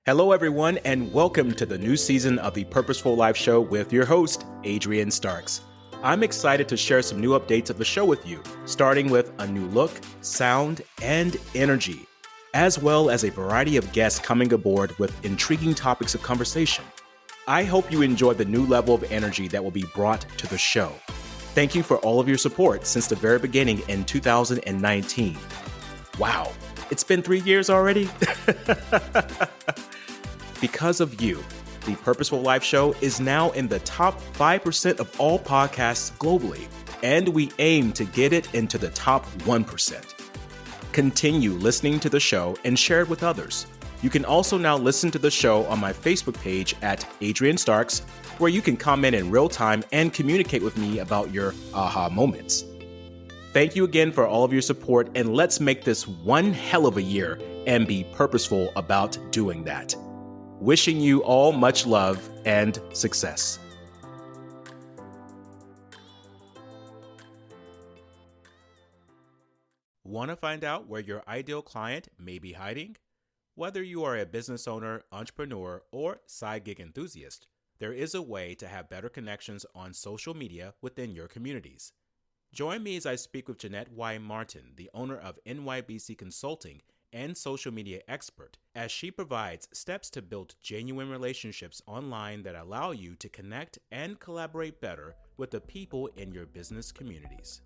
Hello, everyone, and welcome to the new season of the Purposeful Life Show with your host, Adrian Starks. I'm excited to share some new updates of the show with you, starting with a new look, sound, and energy, as well as a variety of guests coming aboard with intriguing topics of conversation. I hope you enjoy the new level of energy that will be brought to the show. Thank you for all of your support since the very beginning in 2019. Wow, it's been 3 years already? Because of you, the Purposeful Life Show is now in the top 5% of all podcasts globally, and we aim to get it into the top 1%. Continue listening to the show and share it with others. You can also now listen to the show on my Facebook page at Adrian Starks, where you can comment in real time and communicate with me about your aha moments. Thank you again for all of your support, and let's make this one hell of a year and be purposeful about doing that. Wishing you all much love and success. Want to find out where your ideal client may be hiding? Whether you are a business owner, entrepreneur, or side gig enthusiast, there is a way to have better connections on social media within your communities. Join me as I speak with Jeanette Y. Martin, the owner of NYBC Consulting and social media expert, as she provides steps to build genuine relationships online that allow you to connect and collaborate better with the people in your business communities.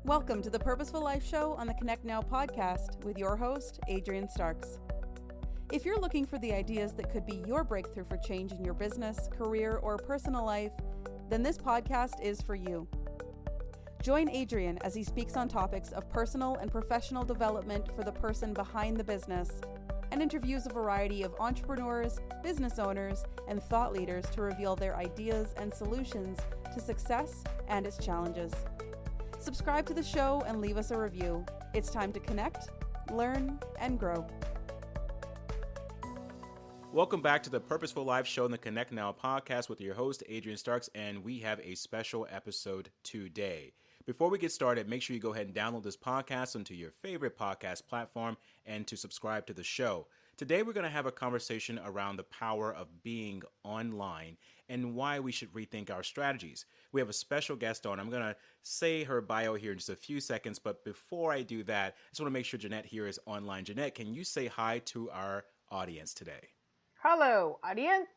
Welcome to the Purposeful Life Show on the Connect Now podcast with your host, Adrian Starks. If you're looking for the ideas that could be your breakthrough for change in your business, career, or personal life, then this podcast is for you. Join Adrian as he speaks on topics of personal and professional development for the person behind the business, and interviews a variety of entrepreneurs, business owners, and thought leaders to reveal their ideas and solutions to success and its challenges. Subscribe to the show and leave us a review. It's time to connect, learn, and grow. Welcome back to the Purposeful Life Show in the Connect Now podcast with your host, Adrian Starks, and we have a special episode today. Before we get started, make sure you go ahead and download this podcast onto your favorite podcast platform and to subscribe to the show. Today, we're going to have a conversation around the power of being online and why we should rethink our strategies. We have a special guest on. I'm going to say her bio here in just a few seconds, but before I do that, I just want to make sure Jeanette here is online. Jeanette, can you say hi to our audience today? Hello, audience.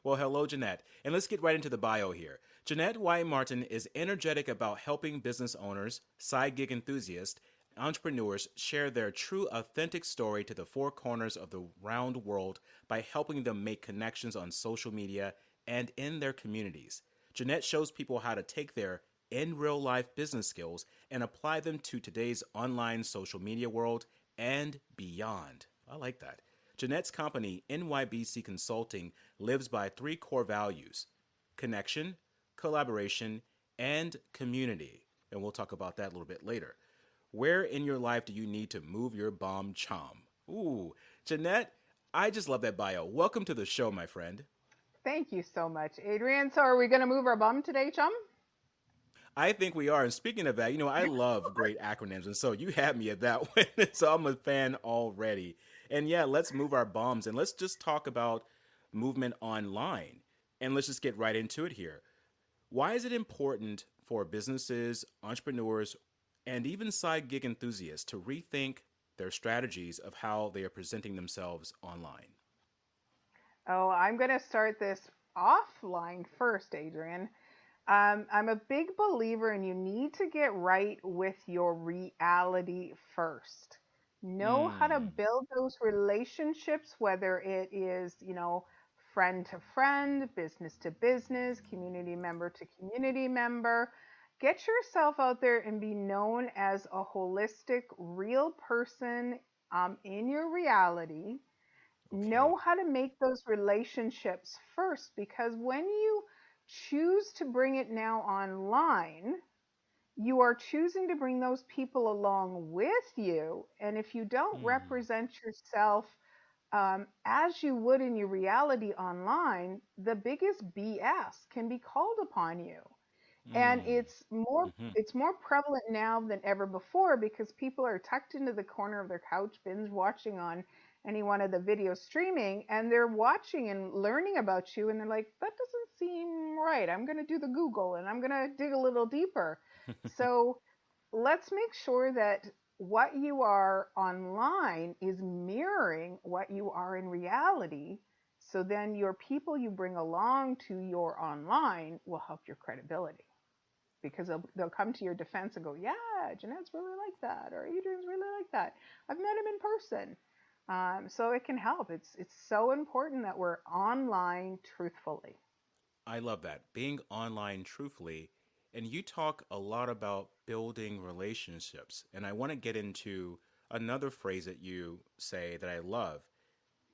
Well, hello, Jeanette. And let's get right into the bio here. Jeanette Y. Martin is energetic about helping business owners, side gig enthusiasts, entrepreneurs share their true, authentic story to the four corners of the round world by helping them make connections on social media and in their communities. Jeanette shows people how to take their in real life business skills and apply them to today's online social media world and beyond. I like that. Jeanette's company, NYBC Consulting, lives by three core values: connection, collaboration, and community. And we'll talk about that a little bit later. Where in your life do you need to move your bomb chom? Ooh, Jeanette, I just love that bio. Welcome to the show, my friend. Thank you so much, Adrian. So are we going to move our bum today, chum? I think we are. And speaking of that, I love great acronyms. And so you had me at that one. So I'm a fan already. And yeah, let's move our bombs and let's just talk about movement online. And let's just get right into it here. Why is it important for businesses, entrepreneurs, and even side gig enthusiasts to rethink their strategies of how they are presenting themselves online? Oh, I'm going to start this offline first, Adrian. I'm a big believer in you need to get right with your reality first. Know how to build those relationships, whether it is, friend to friend, business to business, community member to community member. Get yourself out there and be known as a holistic, real person in your reality. Know how to make those relationships first, because when you choose to bring it now online, you are choosing to bring those people along with you. And if you don't represent yourself as you would in your reality online, the biggest BS can be called upon you. And Mm. Mm-hmm. it's more prevalent now than ever before because people are tucked into the corner of their couch binge watching on any one of the video streaming, and they're watching and learning about you, and they're like, that doesn't seem right. I'm going to do the Google and I'm going to dig a little deeper. So let's make sure that what you are online is mirroring what you are in reality. So then your people you bring along to your online will help your credibility because they'll come to your defense and go, yeah, Jeanette's really like that, or Adrian's really like that. I've met him in person. So it can help. It's so important that we're online truthfully. I love that. Being online truthfully. And you talk a lot about building relationships. And I want to get into another phrase that you say that I love.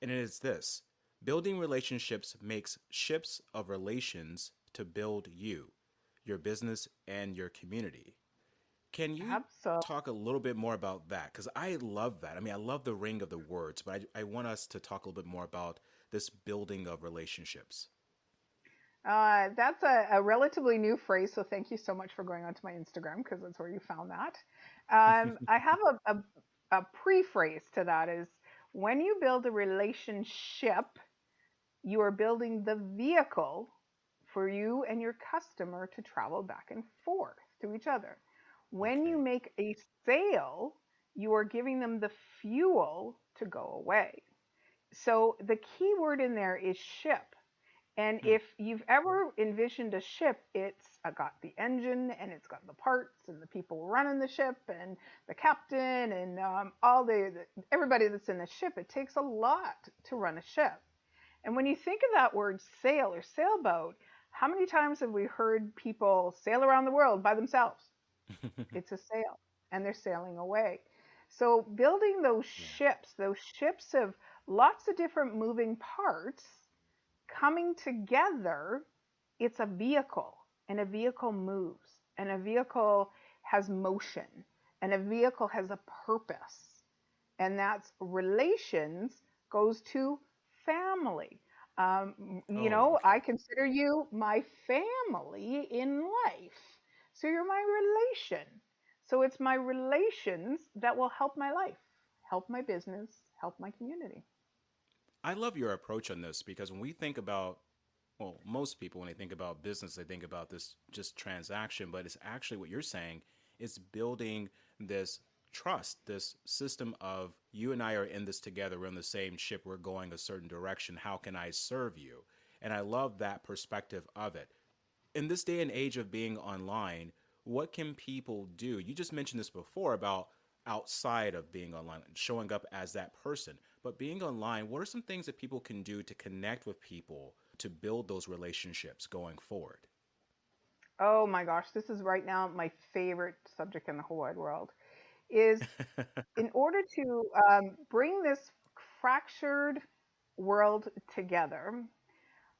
And it is this: building relationships makes ships of relations to build you, your business, and your community. Can you Absolutely. talk a little bit more about that? Because I love that. I mean, I love the ring of the words, but I want us to talk a little bit more about this building of relationships. That's a relatively new phrase, so thank you so much for going onto my Instagram because that's where you found that. I have a pre-phrase to that is when you build a relationship, you are building the vehicle for you and your customer to travel back and forth to each other. When you Okay. make a sale, you are giving them the fuel to go away. So the key word in there is ship. And Hmm. if you've ever envisioned a ship, it's got the engine and it's got the parts and the people running the ship and the captain and all everybody that's in the ship. It takes a lot to run a ship. And when you think of that word sail or sailboat, how many times have we heard people sail around the world by themselves? It's a sail, and they're sailing away. So building Yeah. those ships of lots of different moving parts coming together, it's a vehicle, and a vehicle moves, and a vehicle has motion, and a vehicle has a purpose, and that's relations goes to family. Oh, I okay. consider you my family in life. So you're my relation. So it's my relations that will help my life, help my business, help my community. I love your approach on this because when we think about, well, most people, when they think about business, they think about this just transaction, but it's actually what you're saying is building this trust, this system of you and I are in this together. We're in the same ship. We're going a certain direction. How can I serve you? And I love that perspective of it. In this day and age of being online, what can people do? You just mentioned this before about outside of being online, showing up as that person. But being online, what are some things that people can do to connect with people to build those relationships going forward? Oh my gosh, this is right now my favorite subject in the whole wide world. Is in order to bring this fractured world together,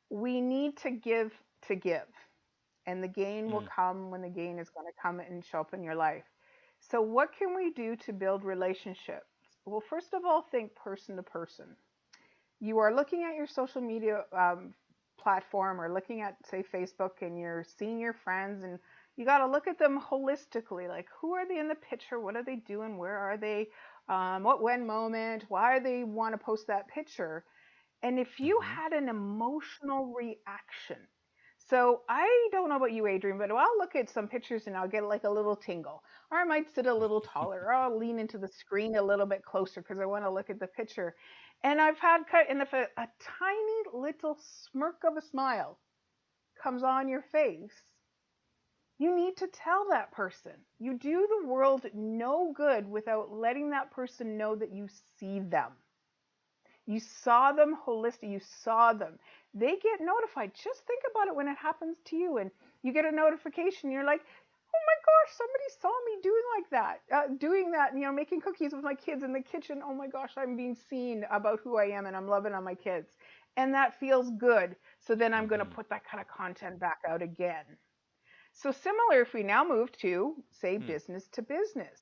we need to give, and the gain will Mm, come when the gain is going to come and show up in your life. So, what can we do to build relationships? Well, first of all, think person to person. You are looking at your social media platform or looking at, say, Facebook, and you're seeing your friends, and you got to look at them holistically. Like, who are they in the picture? What are they doing? Where are they? What when moment? Why do they want to post that picture? And if you mm-hmm. had an emotional reaction, so I don't know about you, Adrian, but I'll look at some pictures and I'll get like a little tingle, or I might sit a little taller, or I'll lean into the screen a little bit closer because I want to look at the picture. And I've had cut, and if a tiny little smirk of a smile comes on your face, you need to tell that person. You do the world no good without letting that person know that you see them. You saw them holistic. You saw them. They get notified. Just think about it when it happens to you and you get a notification. You're like, oh my gosh, somebody saw me doing that, making cookies with my kids in the kitchen. Oh my gosh, I'm being seen about who I am and I'm loving on my kids. And that feels good. So then I'm going to Mm-hmm. put that kind of content back out again. So similar if we now move to, say, Hmm. business to business.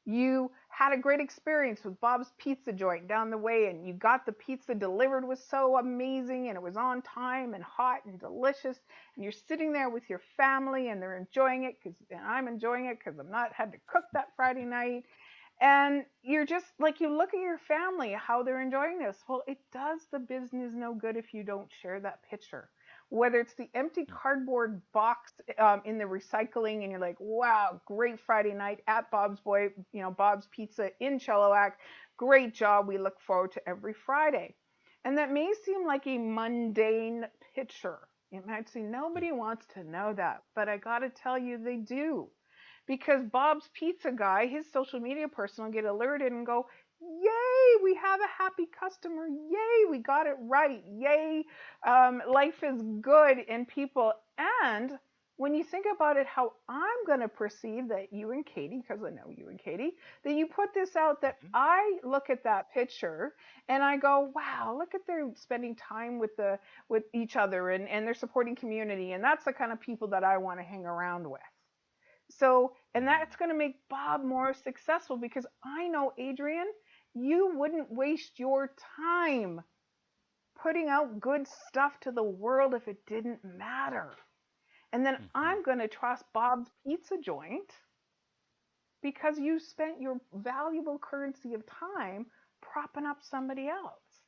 You had a great experience with Bob's Pizza Joint down the way, and you got the pizza delivered, was so amazing, and it was on time and hot and delicious. And you're sitting there with your family, and they're enjoying it and I'm enjoying it because I'm not had to cook that Friday night. And you're just like, you look at your family, how they're enjoying this. Well, it does the business no good if you don't share that picture. Whether it's the empty cardboard box in the recycling, and you're like, wow, great Friday night at Bob's Pizza in Chilliwack. Great job. We look forward to every Friday. And that may seem like a mundane picture. It might seem nobody wants to know that, but I got to tell you, they do, because Bob's Pizza guy, his social media person, will get alerted and go, yay, we have a happy customer. Yay, we got it right. Yay, life is good in people. And when you think about it, how I'm going to perceive that you and Katie, because I know you and Katie, that you put this out, that I look at that picture and I go, wow, look at they're spending time with each other, and they're supporting community. And that's the kind of people that I want to hang around with. So, and that's going to make Bob more successful, because I know, Adrian, you wouldn't waste your time putting out good stuff to the world if it didn't matter. And then I'm going to trust Bob's Pizza Joint because you spent your valuable currency of time propping up somebody else.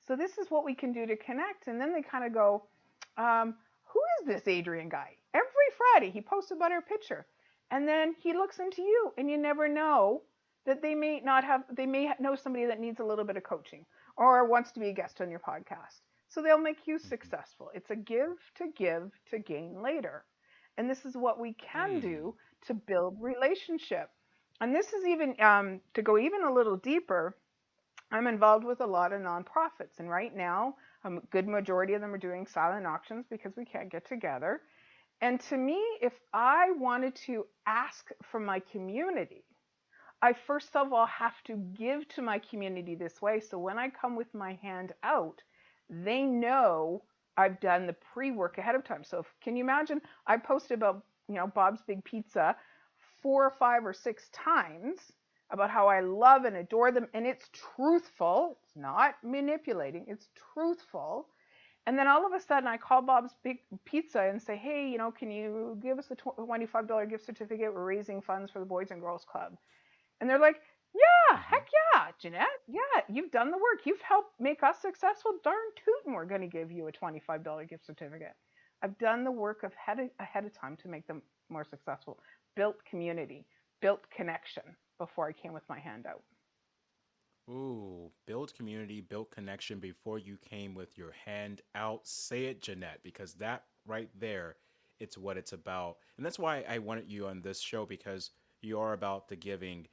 So this is what we can do to connect. And then they kind of go, who is this Adrian guy? Every Friday he posts about our picture. And then he looks into you, and you never know that they may know somebody that needs a little bit of coaching or wants to be a guest on your podcast. So they'll make you successful. It's a give to gain later. And this is what we can do to build relationship. And this is even, to go even a little deeper, I'm involved with a lot of nonprofits. And right now, a good majority of them are doing silent auctions because we can't get together. And to me, if I wanted to ask from my community, I first of all have to give to my community this way. So when I come with my hand out, they know I've done the pre-work ahead of time. So can you imagine, I posted about, Bob's Big Pizza 4 or 5 or 6 times about how I love and adore them. And it's truthful. It's not manipulating. It's truthful. And then all of a sudden I call Bob's Big Pizza and say, hey, can you give us a $25 gift certificate? We're raising funds for the Boys and Girls Club. And they're like, yeah, heck yeah, Jeanette. Yeah, you've done the work. You've helped make us successful. Darn tootin', we're going to give you a $25 gift certificate. I've done the work ahead of time to make them more successful. Built community, built connection before I came with my hand out. Ooh, build community, build connection before you came with your hand out. Say it, Jeanette, because that right there, it's what it's about. And that's why I wanted you on this show, because you are about the giving,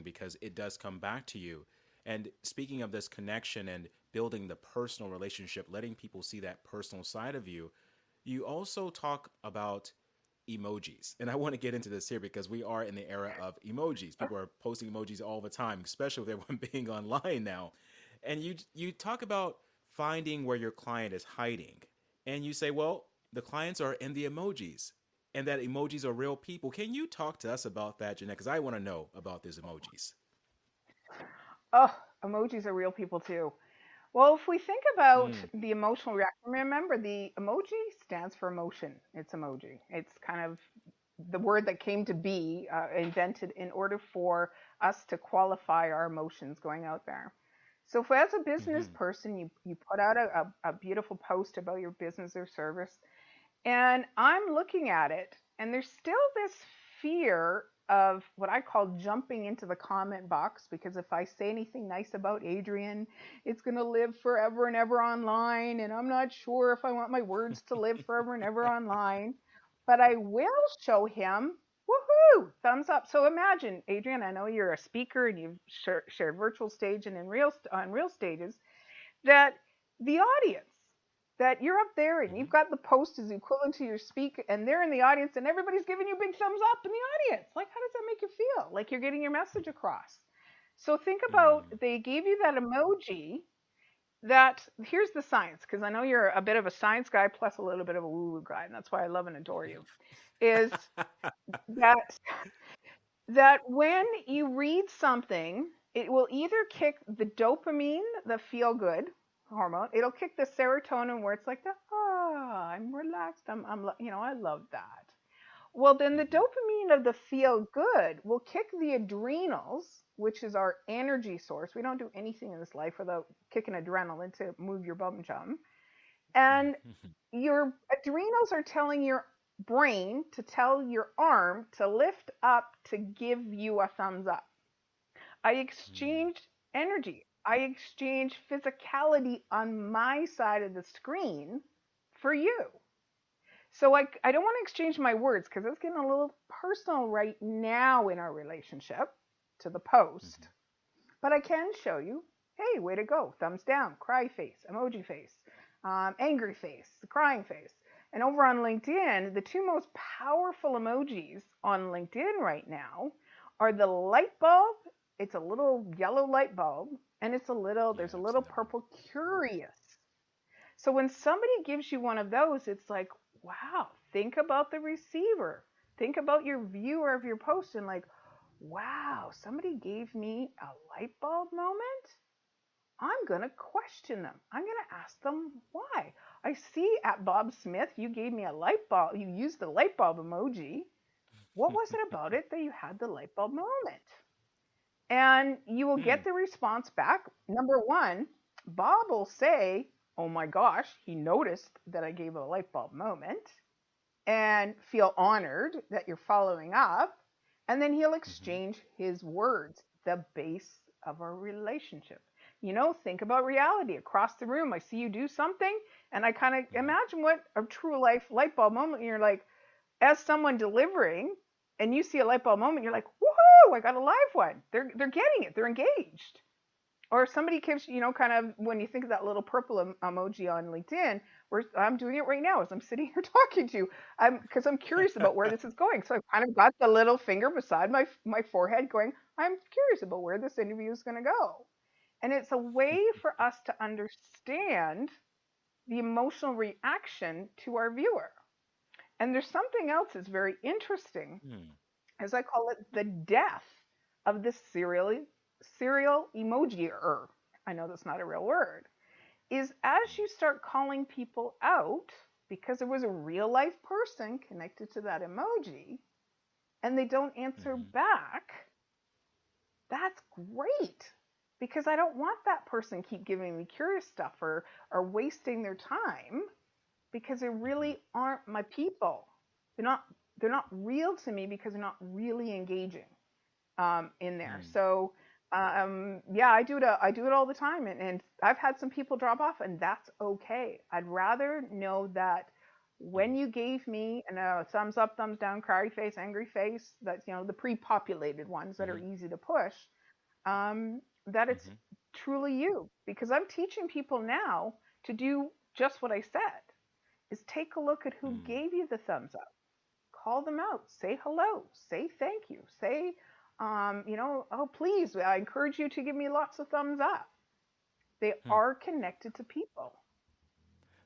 because it does come back to you. And speaking of this connection and building the personal relationship, letting people see that personal side of you, you also talk about emojis. And I want to get into this here because we are in the era of emojis. People are posting emojis all the time, especially with everyone being online now. And you talk about finding where your client is hiding. And you say, well, the clients are in the emojis, and that emojis are real people. Can you talk to us about that, Jeanette? Because I want to know about these emojis. Oh, emojis are real people too. Well, if we think about the emotional reaction, remember the emoji stands for emotion. It's emoji. It's kind of the word that came to be, invented in order for us to qualify our emotions going out there. So if as a business person, you put out a beautiful post about your business or service, and I'm looking at it, and there's still this fear of what I call jumping into the comment box, because if I say anything nice about Adrian, it's going to live forever and ever online, and I'm not sure if I want my words to live forever and ever online. But I will show him, woohoo, thumbs up. So imagine, Adrian, I know you're a speaker and you've shared virtual stage and on real stages, that the audience, that you're up there and you've got the post is equivalent to your speak, and they're in the audience and everybody's giving you big thumbs up in the audience. Like, how does that make you feel? Like you're getting your message across. So think about, they gave you that emoji. That here's the science, because I know you're a bit of a science guy plus a little bit of a woo-woo guy, and that's why I love and adore you, is that that when you read something, it will either kick the dopamine, the feel good hormone. It'll kick the serotonin where it's like the I'm relaxed. I love that. Well, then the Hmm. dopamine of the feel good will kick the adrenals, which is our energy source. We don't do anything in this life without kicking adrenaline to move your bum chum. And your adrenals are telling your brain to tell your arm to lift up to give you a thumbs up. I exchanged energy. I exchanged physicality on my side of the screen for you. So I don't want to exchange my words because it's getting a little personal right now in our relationship to the post. But I can show you, hey, way to go, thumbs down, cry face, emoji face, angry face, crying face. And over on LinkedIn, the two most powerful emojis on LinkedIn right now are the light bulb. It's a little yellow light bulb, and Yeah, there's a I've little seen that one. purple curious. So when somebody gives you one of those, it's like, wow, think about the receiver. Think about your viewer of your post and like, wow, somebody gave me a light bulb moment. I'm going to question them. I'm going to ask them why. I see at Bob Smith, you gave me a light bulb. You used the light bulb emoji. What was it about it that you had the light bulb moment? And you will Hmm. get the response back. Number one, Bob will say, oh my gosh, he noticed that I gave a light bulb moment and feel honored that you're following up. And then he'll Hmm. exchange his words, the base of our relationship. Think about reality across the room. I see you do something, and I kind of Hmm. imagine what a true life light bulb moment. And you're like, as someone delivering, and you see a light bulb moment, you're like, woohoo! I got a live one. They're getting it. They're engaged. Or if somebody gives, kind of when you think of that little purple emoji on LinkedIn, where I'm doing it right now as I'm sitting here talking to you, because I'm curious about where this is going. So I've kind of got the little finger beside my forehead, going, I'm curious about where this interview is going to go. And it's a way for us to understand the emotional reaction to our viewer. And there's something else that's very interesting, Hmm. as I call it, the death of the serial emoji. I know that's not a real word. Is as you start calling people out because there was a real life person connected to that emoji and they don't answer Hmm. back, that's great because I don't want that person keep giving me curious stuff or wasting their time because they Hmm. really aren't my people. They're not they're not real to me because they're not really engaging in there. Hmm. So yeah, I do it all the time, and I've had some people drop off, and that's okay. I'd rather know that when Hmm. you gave me a thumbs up, thumbs down, cry face, angry face, that's the pre-populated ones that are Hmm. easy to push. That it's Hmm. truly you, because I'm teaching people now to do just what I said. Is take a look at who Hmm. gave you the thumbs up, call them out, say hello, say thank you, say, oh, please, I encourage you to give me lots of thumbs up. They Hmm. are connected to people.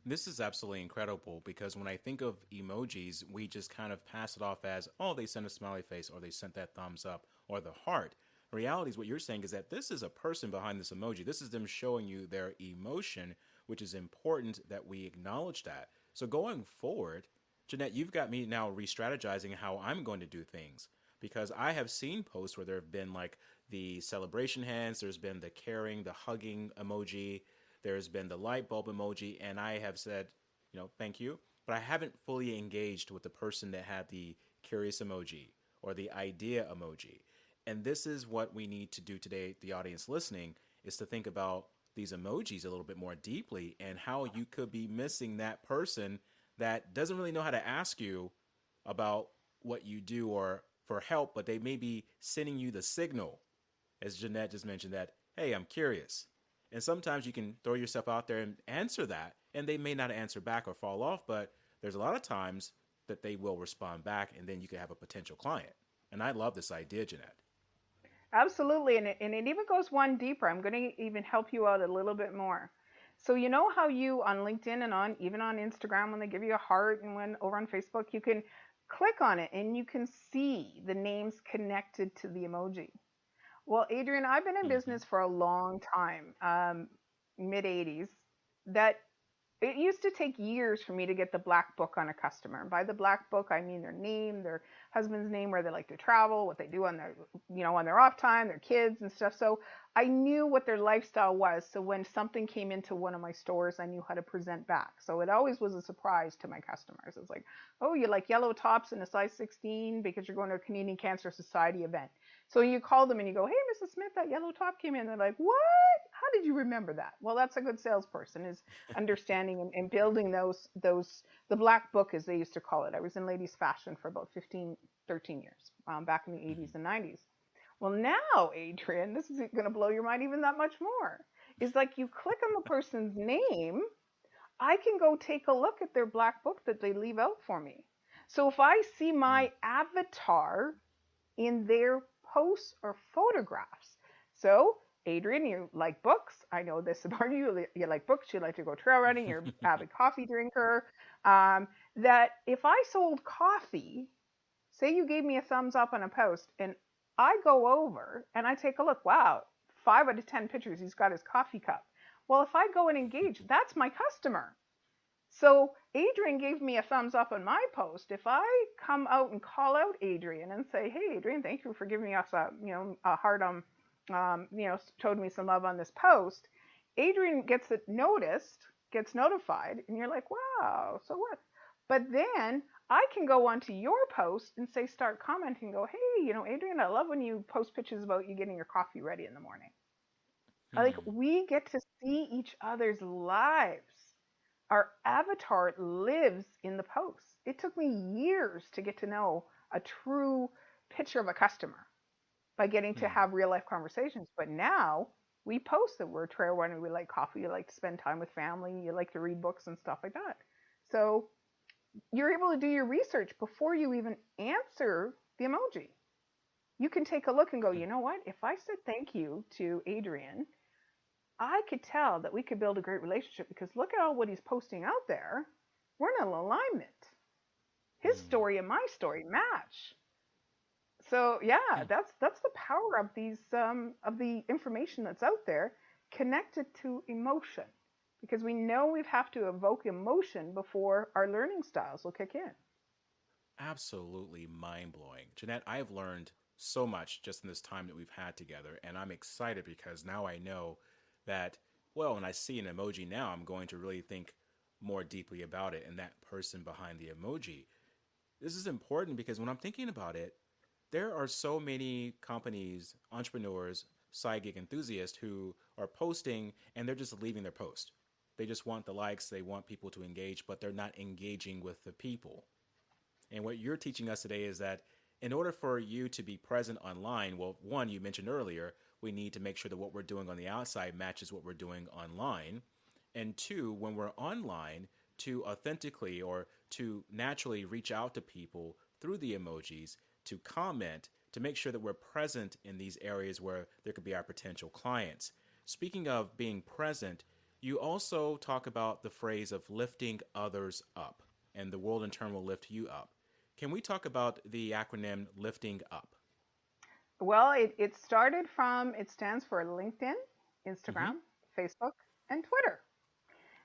This is absolutely incredible because when I think of emojis, we just kind of pass it off as, oh, they sent a smiley face or they sent that thumbs up or the heart. The reality is, what you're saying is that this is a person behind this emoji. This is them showing you their emotion, which is important that we acknowledge that. So going forward, Jeanette, you've got me now re strategizing how I'm going to do things because I have seen posts where there have been like the celebration hands, there's been the caring, the hugging emoji, there's been the light bulb emoji, and I have said, thank you, but I haven't fully engaged with the person that had the curious emoji or the idea emoji. And this is what we need to do today, the audience listening, is to think about these emojis a little bit more deeply and how you could be missing that person that doesn't really know how to ask you about what you do or for help, but they may be sending you the signal, as Jeanette just mentioned, that, hey, I'm curious. And sometimes you can throw yourself out there and answer that, and they may not answer back or fall off, but there's a lot of times that they will respond back, and then you can have a potential client. And I love this idea, Jeanette. Absolutely. And it even goes one deeper. I'm going to even help you out a little bit more. So, you know how you on LinkedIn and even on Instagram, when they give you a heart, and when over on Facebook, you can click on it and you can see the names connected to the emoji. Well, Adrian, I've been in Mm-hmm. business for a long time, mid 80s, that it used to take years for me to get the black book on a customer. And by the black book, I mean their name, their husband's name, where they like to travel, what they do on their, on their off time, their kids and stuff. So I knew what their lifestyle was. So when something came into one of my stores, I knew how to present back. So it always was a surprise to my customers. It's like, oh, you like yellow tops in a size 16 because you're going to a Canadian Cancer Society event. So you call them and you go, hey, Mrs. Smith, that yellow top came in. They're like, what? How did you remember that? Well, that's a good salesperson, is understanding and building those the black book, as they used to call it. I was in ladies fashion for about 13 years, back in the 80s and 90s. Well, now, Adrian, this is going to blow your mind even that much more. Is like you click on the person's name, I can go take a look at their black book that they leave out for me. So if I see my avatar in their posts or photographs. So, Adrian, you like books. I know this about you. You like books. You like to go trail running. You're an avid coffee drinker. That if I sold coffee, say you gave me a thumbs up on a post, and I go over and I take a look, wow, 5 out of 10 pictures, he's got his coffee cup. Well, if I go and engage, that's my customer. So Adrian gave me a thumbs up on my post. If I come out and call out Adrian and say, "Hey, Adrian, thank you for giving us a heart on, showed me some love on this post," Adrian gets it noticed, gets notified, and you're like, "Wow, so what?" But then I can go onto your post and say, start commenting, and go, "Hey, Adrian, I love when you post pictures about you getting your coffee ready in the morning." Like, Hmm. we get to see each other's lives. Our avatar lives in the posts. It took me years to get to know a true picture of a customer by getting to Hmm. have real life conversations. But now we post that we're a trail runner, we like coffee, you like to spend time with family, you like to read books and stuff like that. So you're able to do your research before you even answer the emoji. You can take a look and go, you know what? If I said thank you to Adrian, I could tell that we could build a great relationship because look at all what he's posting out there. We're in alignment. His Hmm. story and my story match. So yeah, Hmm. that's the power of these of the information that's out there connected to emotion, because we know we have to evoke emotion before our learning styles will kick in. Absolutely mind blowing. Jeanette, I have learned so much just in this time that we've had together, and I'm excited because now I know that, well, when I see an emoji now, I'm going to really think more deeply about it and that person behind the emoji. This is important because when I'm thinking about it, there are so many companies, entrepreneurs, side gig enthusiasts who are posting and they're just leaving their post. They just want the likes, they want people to engage, but they're not engaging with the people. And what you're teaching us today is that in order for you to be present online, well, one, you mentioned earlier, we need to make sure that what we're doing on the outside matches what we're doing online. And two, when we're online, to authentically or to naturally reach out to people through the emojis, to comment, to make sure that we're present in these areas where there could be our potential clients. Speaking of being present, you also talk about the phrase of lifting others up, and the world in turn will lift you up. Can we talk about the acronym Lifting Up? Well, it started from, it stands for LinkedIn, Mm-hmm. Instagram, Facebook, and Twitter.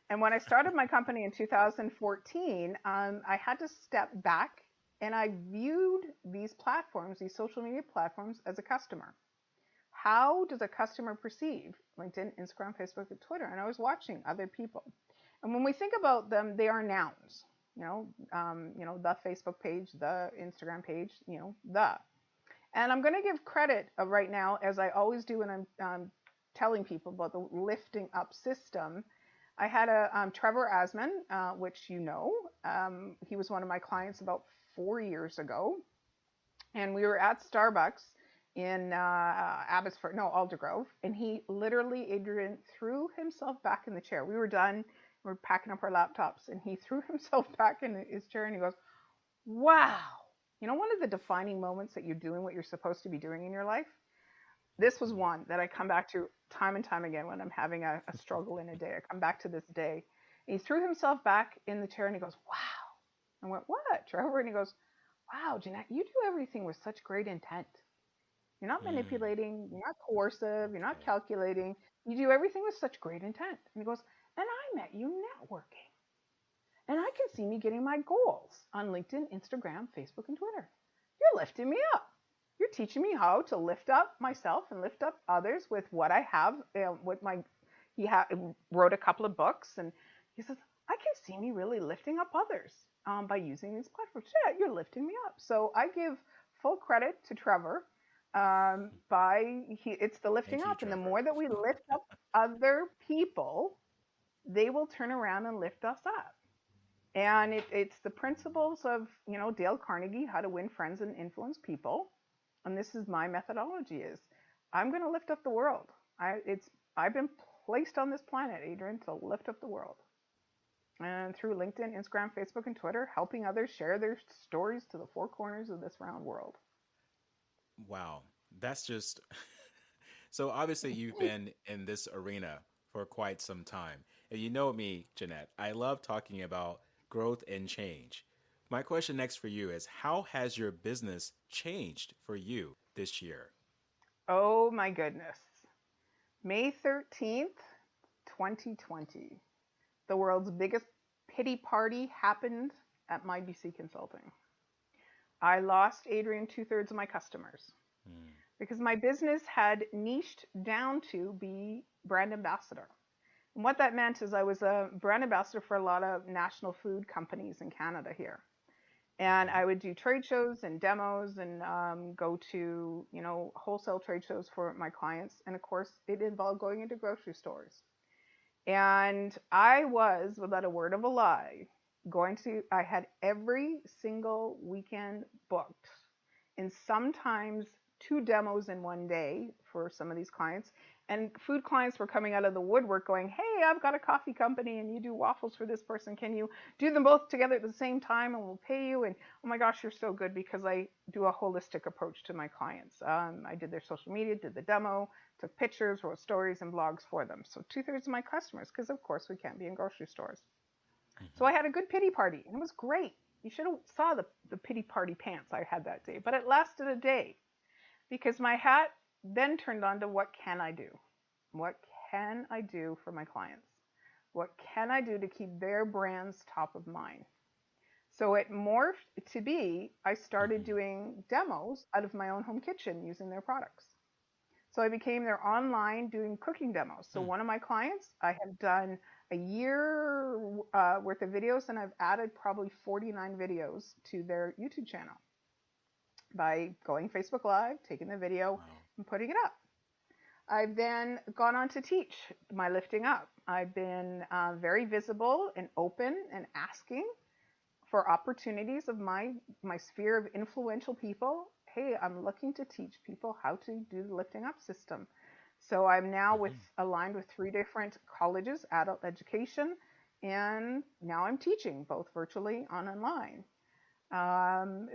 And when I started my company in 2014, I had to step back and I viewed these platforms, these social media platforms, as a customer. How does a customer perceive LinkedIn, Instagram, Facebook, and Twitter? And I was watching other people. And when we think about them, they are nouns. The Facebook page, the Instagram page, the. And I'm going to give credit right now, as I always do when I'm telling people about the lifting up system. I had a Trevor Asman, which he was one of my clients about 4 years ago, and we were at Starbucks in Abbotsford, no, Aldergrove, and he literally, Adrian, threw himself back in the chair. We were done, we were packing up our laptops, and he threw himself back in his chair, and he goes, "Wow." One of the defining moments that you're doing what you're supposed to be doing in your life? This was one that I come back to time and time again when I'm having a struggle in a day. I come back to this day. And he threw himself back in the chair and he goes, "Wow." I went, "What, Trevor?" And he goes, wow, Jeanette, you do everything with such great intent. You're not Mm, manipulating, you're not coercive, you're not okay. calculating. You do everything with such great intent. And he goes, and I met you networking. And I can see me getting my goals on LinkedIn, Instagram, Facebook, and Twitter. You're lifting me up. You're teaching me how to lift up myself and lift up others with what I have. With my, wrote a couple of books, and he says I can see me really lifting up others by using these platforms. Yeah, you're lifting me up. So I give full credit to Trevor. It's the lifting Thank you, up, and the Trevor. more that we lift up other people, they will turn around and lift us up. And it's the principles of, Dale Carnegie, how to win friends and influence people. And this is my methodology: is I'm going to lift up the world. I've been placed on this planet, Adrian, to lift up the world. And through LinkedIn, Instagram, Facebook, and Twitter, helping others share their stories to the four corners of this round world. Wow. That's just so obviously you've been in this arena for quite some time. And you know me, Jeanette, I love talking about growth and change. My question next for you is how has your business changed for you this year? Oh my goodness. May 13th, 2020, the world's biggest pity party happened at my BC Consulting. I lost, Adrian, two-thirds of my customers Mm, because my business had niched down to be brand ambassador. And what that meant is I was a brand ambassador for a lot of national food companies in Canada here. And mhm, I would do trade shows and demos and go to, wholesale trade shows for my clients. And of course, it involved going into grocery stores. And I was, without a word of a lie, I had every single weekend booked, and sometimes two demos in one day for some of these clients. And food clients were coming out of the woodwork going, hey, I've got a coffee company and you do waffles for this person. Can you do them both together at the same time and we'll pay you? And oh my gosh, you're so good, because I do a holistic approach to my clients. I did their social media, did the demo, took pictures, wrote stories and blogs for them. So two-thirds of my customers, because of course we can't be in grocery stores. So mhm. I had a good pity party and it was great. You should have saw the pity party pants I had that day, but it lasted a day because my hat then turned on to what can I do? What can I do for my clients? What can I do to keep their brands top of mind? So it morphed to be I started Mhm. doing demos out of my own home kitchen using their products. So I became their online doing cooking demos. So Hmm. one of my clients, I have done a year worth of videos, and I've added probably 49 videos to their YouTube channel by going Facebook Live, taking the video, Wow. and putting it up. I've then gone on to teach my lifting up. I've been very visible and open and asking for opportunities of my sphere of influential people. Hey, I'm looking to teach people how to do the lifting up system. So I'm now with Mhm. aligned with three different colleges, adult education, and now I'm teaching both virtually and online.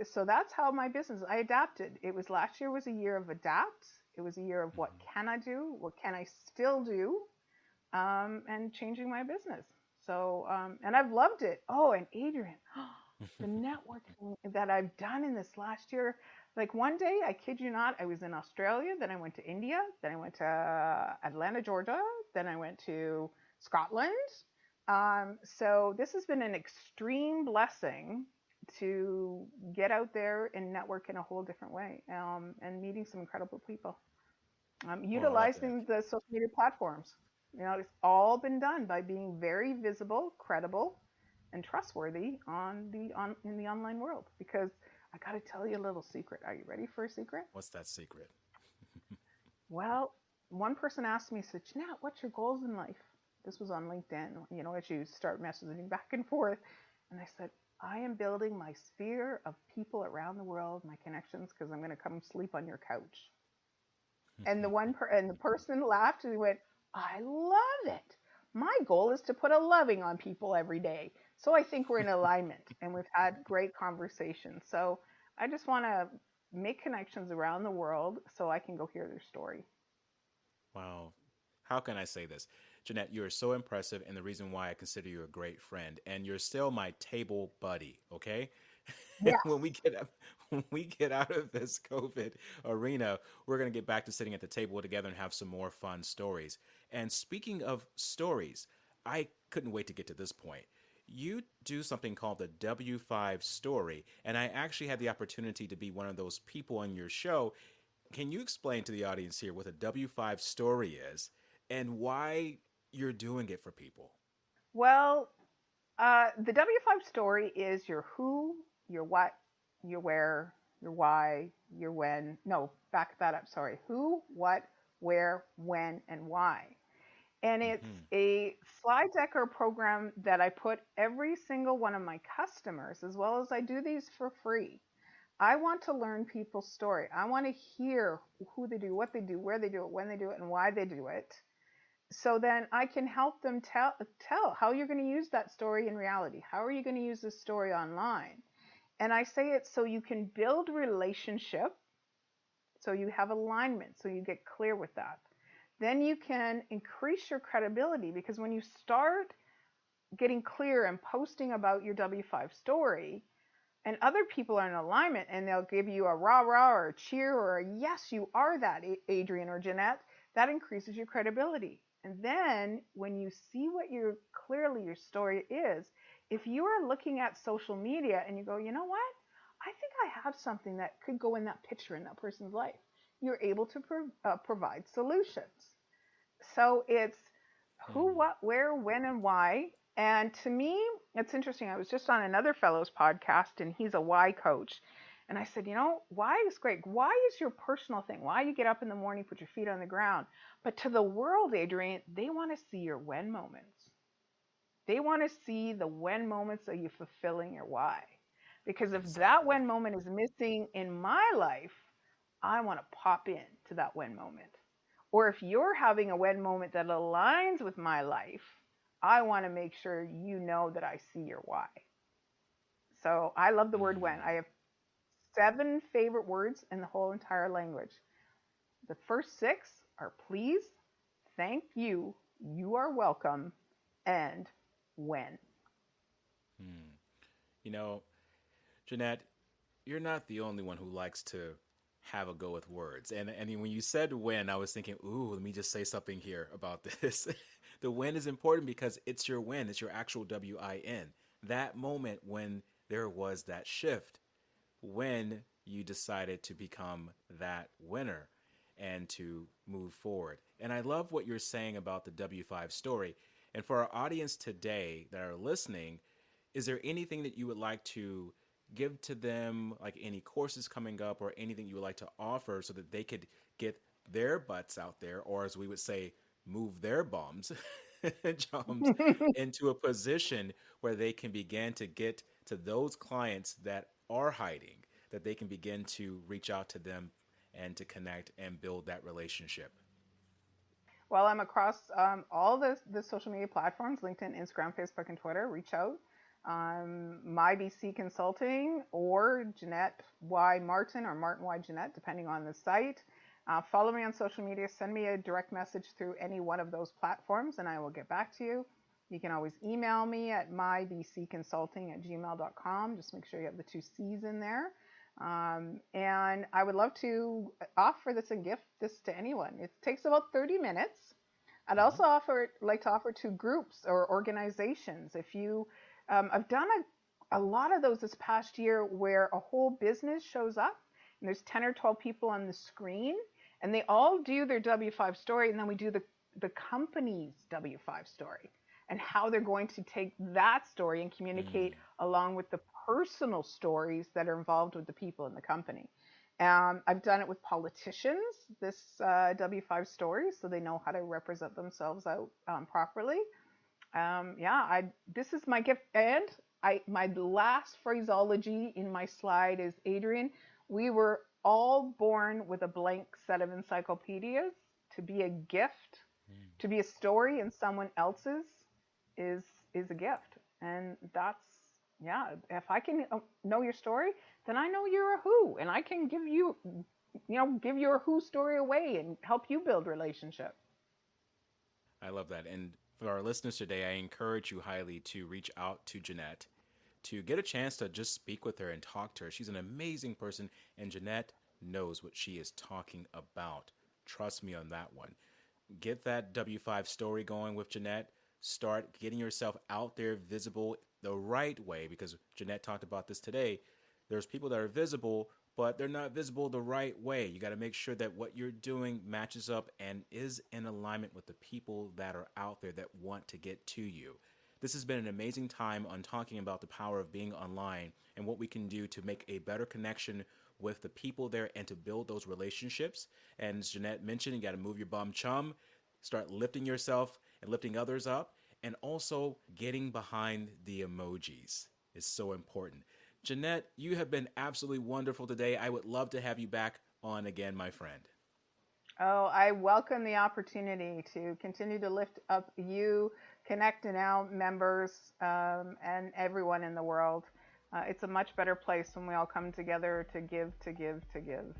So that's how my business, I adapted. It was last year was a year of adapt. It was a year of what Mhm. can I do? What can I still do? And changing my business. So, and I've loved it. Oh, and Adrian, the networking that I've done in this last year. Like one day, I kid you not, I was in Australia, then I went to India, then I went to Atlanta, Georgia, then I went to Scotland. So this has been an extreme blessing to get out there and network in a whole different way, and meeting some incredible people, Oh, I love that. utilizing the social media platforms. It's all been done by being very visible, credible, and trustworthy in the online world. Because I got to tell you a little secret. Are you ready for a secret? What's that secret? Well, one person asked me, said, Jeanette, what's your goals in life? This was on LinkedIn, as you start messaging back and forth. And I said, I am building my sphere of people around the world, my connections, because I'm going to come sleep on your couch. And the person laughed and he went, I love it. My goal is to put a loving on people every day. So I think we're in alignment and we've had great conversations. So I just want to make connections around the world so I can go hear their story. Wow. How can I say this? Jeanette, you are so impressive, and the reason why I consider you a great friend, and you're still my table buddy, okay? Yes. When we get out of this COVID arena, we're going to get back to sitting at the table together and have some more fun stories. And speaking of stories, I couldn't wait to get to this point. You do something called the W5 story, and I actually had the opportunity to be one of those people on your show. Can you explain to the audience here what a W5 story is and why you're doing it for people? Well, the W5 story is your who, your what, your where, your why, your when. No, back that up. Sorry. Who, what, where, when, and why. And it's Hmm. a slide deck or program that I put every single one of my customers, as well as I do these for free. I want to learn people's story. I want to hear who they do, what they do, where they do it, when they do it, and why they do it. So then I can help them tell how you're going to use that story in reality. How are you going to use this story online? And I say it so you can build relationship, so you have alignment, so you get clear with that. Then you can increase your credibility, because when you start getting clear and posting about your W5 story, and other people are in alignment and they'll give you a rah rah or a cheer or a yes, you are that, Adrian or Jeanette, that increases your credibility. And then when you see what clearly your story is, if you are looking at social media and you go, you know what, I think I have something that could go in that picture in that person's life, you're able to provide solutions. So it's who, Hmm. what, where, when, and why. And to me, it's interesting. I was just on another fellow's podcast, and he's a why coach. And I said, why is great. Why is your personal thing? Why you get up in the morning, put your feet on the ground. But to the world, Adrian, they want to see your when moments. They want to see the when moments of you fulfilling your why. Because if that Exactly. when moment is missing in my life, I want to pop in to that when moment. Or if you're having a when moment that aligns with my life, I want to make sure you know that I see your why. So I love the word when. I Hmm. have 7 favorite words in the whole entire language. The first 6 are please, thank you, you are welcome, and when. Hmm. You know, Jeanette, you're not the only one who likes to have a go with words. And when you said when, I was thinking, ooh, let me just say something here about this. The when is important because it's your win, it's your actual WIN. That moment when there was that shift, when you decided to become that winner and to move forward. And I love what you're saying about the W5 story. And for our audience today that are listening, is there anything that you would like to give to them, like any courses coming up or anything you would like to offer so that they could get their butts out there, or as we would say, move their bums, jumps into a position where they can begin to get to those clients that are hiding, that they can begin to reach out to them and to connect and build that relationship? Well, I'm across all the social media platforms: LinkedIn, Instagram, Facebook, and Twitter. Reach out. My BC Consulting or Jeanette Y. Martin or Martin Y. Jeanette, depending on the site. Follow me on social media. Send me a direct message through any one of those platforms, and I will get back to you. You can always email me at mybcconsulting@gmail.com. Just make sure you have the 2 C's in there. And I would love to offer this and gift this to anyone. It takes about 30 minutes. I'd Hmm. also like to offer to groups or organizations. If you, I've done a lot of those this past year where a whole business shows up and there's 10 or 12 people on the screen and they all do their W5 story, and then we do the company's W5 story and how they're going to take that story and communicate Mm. along with the personal stories that are involved with the people in the company. I've done it with politicians, this W5 story, so they know how to represent themselves out properly. This is my gift. And my last phraseology in my slide is, Adrian, we were all born with a blank set of encyclopedias. To be a gift, to be a story in someone else's is is a gift. And that's, yeah, if I can know your story, then I know you're a who, and I can give your who story away and help you build relationship. I love that. And for our listeners today, I encourage you highly to reach out to Jeanette, to get a chance to just speak with her and talk to her. She's an amazing person, and Jeanette knows what she is talking about. Trust me on that one. Get that W5 story going with Jeanette. Start getting yourself out there visible the right way, because Jeanette talked about this today. There's people that are visible, but they're not visible the right way. You got to make sure that what you're doing matches up and is in alignment with the people that are out there that want to get to you. This has been an amazing time on talking about the power of being online and what we can do to make a better connection with the people there and to build those relationships. And as Jeanette mentioned, you got to move your bum chum, start lifting yourself and lifting others up, and also getting behind the emojis is so important. Jeanette, you have been absolutely wonderful today. I would love to have you back on again, my friend. Oh, I welcome the opportunity to continue to lift up you, Connect Now members, and everyone in the world. It's a much better place when we all come together to give, to give, to give.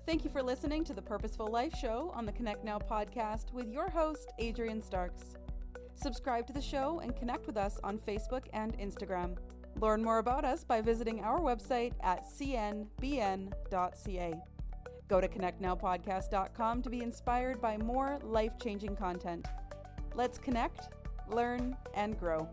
Thank you for listening to the Purposeful Life Show on the Connect Now podcast with your host, Adrienne Starks. Subscribe to the show and connect with us on Facebook and Instagram. Learn more about us by visiting our website at cnbn.ca. Go to connectnowpodcast.com to be inspired by more life-changing content. Let's connect, learn, and grow.